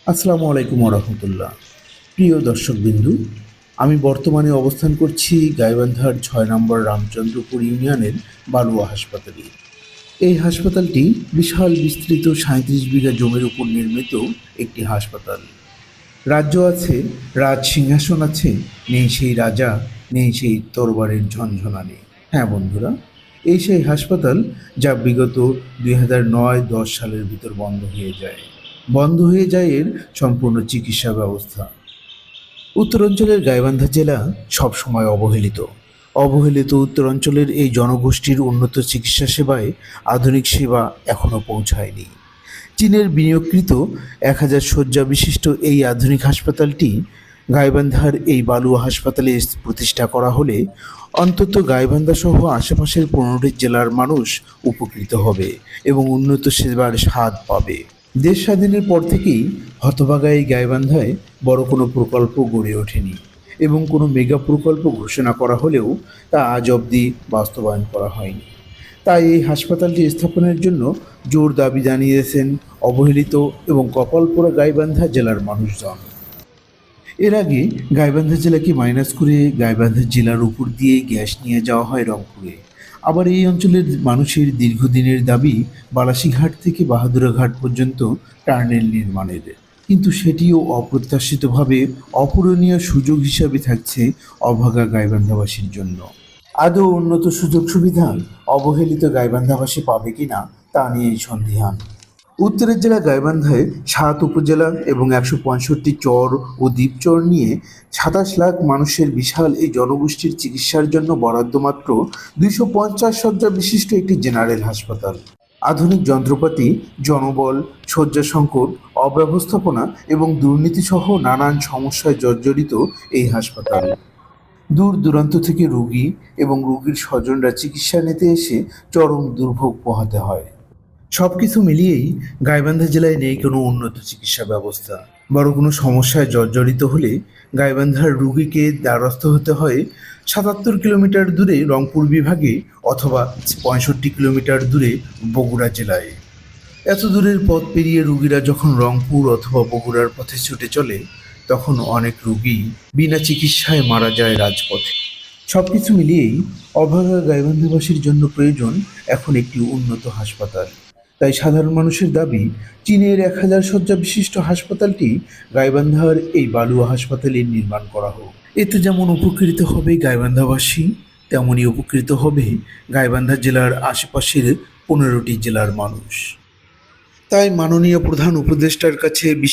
আসসালামু আলাইকুম রহমতুল্লাহ। প্রিয় দর্শকবিন্দু, আমি বর্তমানে অবস্থান করছি গাইবান্ধার 6 নম্বর রামচন্দ্রপুর ইউনিয়নের বালুয়া হাসপাতালে। এই হাসপাতালটি বিশাল বিস্তৃত 37 বিঘা জমির উপর নির্মিত একটি হাসপাতাল। রাজ্য আছে, রাজ সিংহাসন আছে, নেই সেই রাজা, নেই সেই তরবারের ঝনঝনানি। হ্যাঁ বন্ধুরা, এই সেই হাসপাতাল যা বিগত 2009-10 সালের ভিতর বন্ধ হয়ে যায় এর সম্পূর্ণ চিকিৎসা ব্যবস্থা। উত্তরাঞ্চলের গাইবান্ধা জেলা সবসময় অবহেলিত উত্তরাঞ্চলের এই জনগোষ্ঠীর উন্নত চিকিৎসা সেবায় আধুনিক সেবা এখনও পৌঁছায়নি। চীনের বিনিয়োগকৃত 1000 শয্যা বিশিষ্ট এই আধুনিক হাসপাতালটি গাইবান্ধার এই বালুয়া হাসপাতালে প্রতিষ্ঠা করা হলে অন্তত গাইবান্ধা সহ আশেপাশের 15টি জেলার মানুষ উপকৃত হবে এবং উন্নত সেবার স্বাদ পাবে। দেশ স্বাধীনের পর থেকেই হতভাগা এই গাইবান্ধায় বড় কোনো প্রকল্প গড়ে ওঠেনি এবং কোনো মেগা প্রকল্প ঘোষণা করা হলেও তা আজ অবধি বাস্তবায়ন করা হয়নি। তাই এই হাসপাতালটি স্থাপনের জন্য জোর দাবি জানিয়েছেন অবহেলিত এবং কপালপোড়া গাইবান্ধা জেলার মানুষজন। এর আগে গাইবান্ধা জেলাকে মাইনাস করে গাইবান্ধা জেলার উপর দিয়ে গ্যাস নিয়ে যাওয়া হয় রংপুরে। আবার এই অঞ্চলের মানুষের দীর্ঘদিনের দাবি বালাসীঘাট থেকে বাহাদুরাঘাট পর্যন্ত টার্নেল নির্মাণের, কিন্তু সেটিও অপ্রত্যাশিতভাবে অপূরণীয় সুযোগ হিসাবে থাকছে অভাগা গাইবান্ধাবাসীর জন্য। আদৌ উন্নত সুযোগ সুবিধা অবহেলিত গাইবান্ধাবাসী পাবে কিনা তা নিয়েই সন্দিহান। উত্তরের জেলা গাইবান্ধায় 7 উপজেলা এবং 165টি চর ও দ্বীপচর নিয়ে 27 লাখ মানুষের বিশাল এই জনগোষ্ঠীর চিকিৎসার জন্য বরাদ্দ মাত্র 250 শয্যা বিশিষ্ট একটি জেনারেল হাসপাতাল। আধুনিক যন্ত্রপাতি, জনবল, শয্যা সংকট, অব্যবস্থাপনা এবং দুর্নীতিসহ নানান সমস্যায় জর্জরিত এই হাসপাতাল। দূর দূরান্ত থেকে রোগী এবং রোগীর স্বজনরা চিকিৎসা নিতে এসে চরম দুর্ভোগ পোহাতে হয়। সবকিছু মিলিয়েই গাইবান্ধা জেলায় নেই কোনো উন্নত চিকিৎসা ব্যবস্থা। বড় কোনো সমস্যায় জর্জরিত হলে গাইবান্ধার রোগীকে দ্বারস্থ হতে হয় 77 কিলোমিটার দূরে রংপুর বিভাগে অথবা 65 কিলোমিটার দূরে বগুড়া জেলায়। এত দূরের পথ পেরিয়ে রোগীরা যখন রংপুর অথবা বগুড়ার পথে ছুটে চলে, তখন অনেক রোগী বিনা চিকিৎসায় মারা যায় রাজপথে। সবকিছু মিলিয়েই অভাগা গাইবান্ধাবাসীর জন্য প্রয়োজন এখন একটি উন্নত হাসপাতাল। তাই সাধারণ মানুষের দাবি, চীনের 1000 শয্যা বিশিষ্ট হাসপাতালটি গাইবান্ধার এই বালুয়া হাসপাতালে নির্মাণ করা হোক। এতে যেমন উপকৃত হবে গাইবান্ধাবাসী, তেমনই উপকৃত হবে গাইবান্ধা জেলার আশেপাশের 15টি জেলার মানুষ। তাই মাননীয় প্রধান উপদেষ্টার কাছে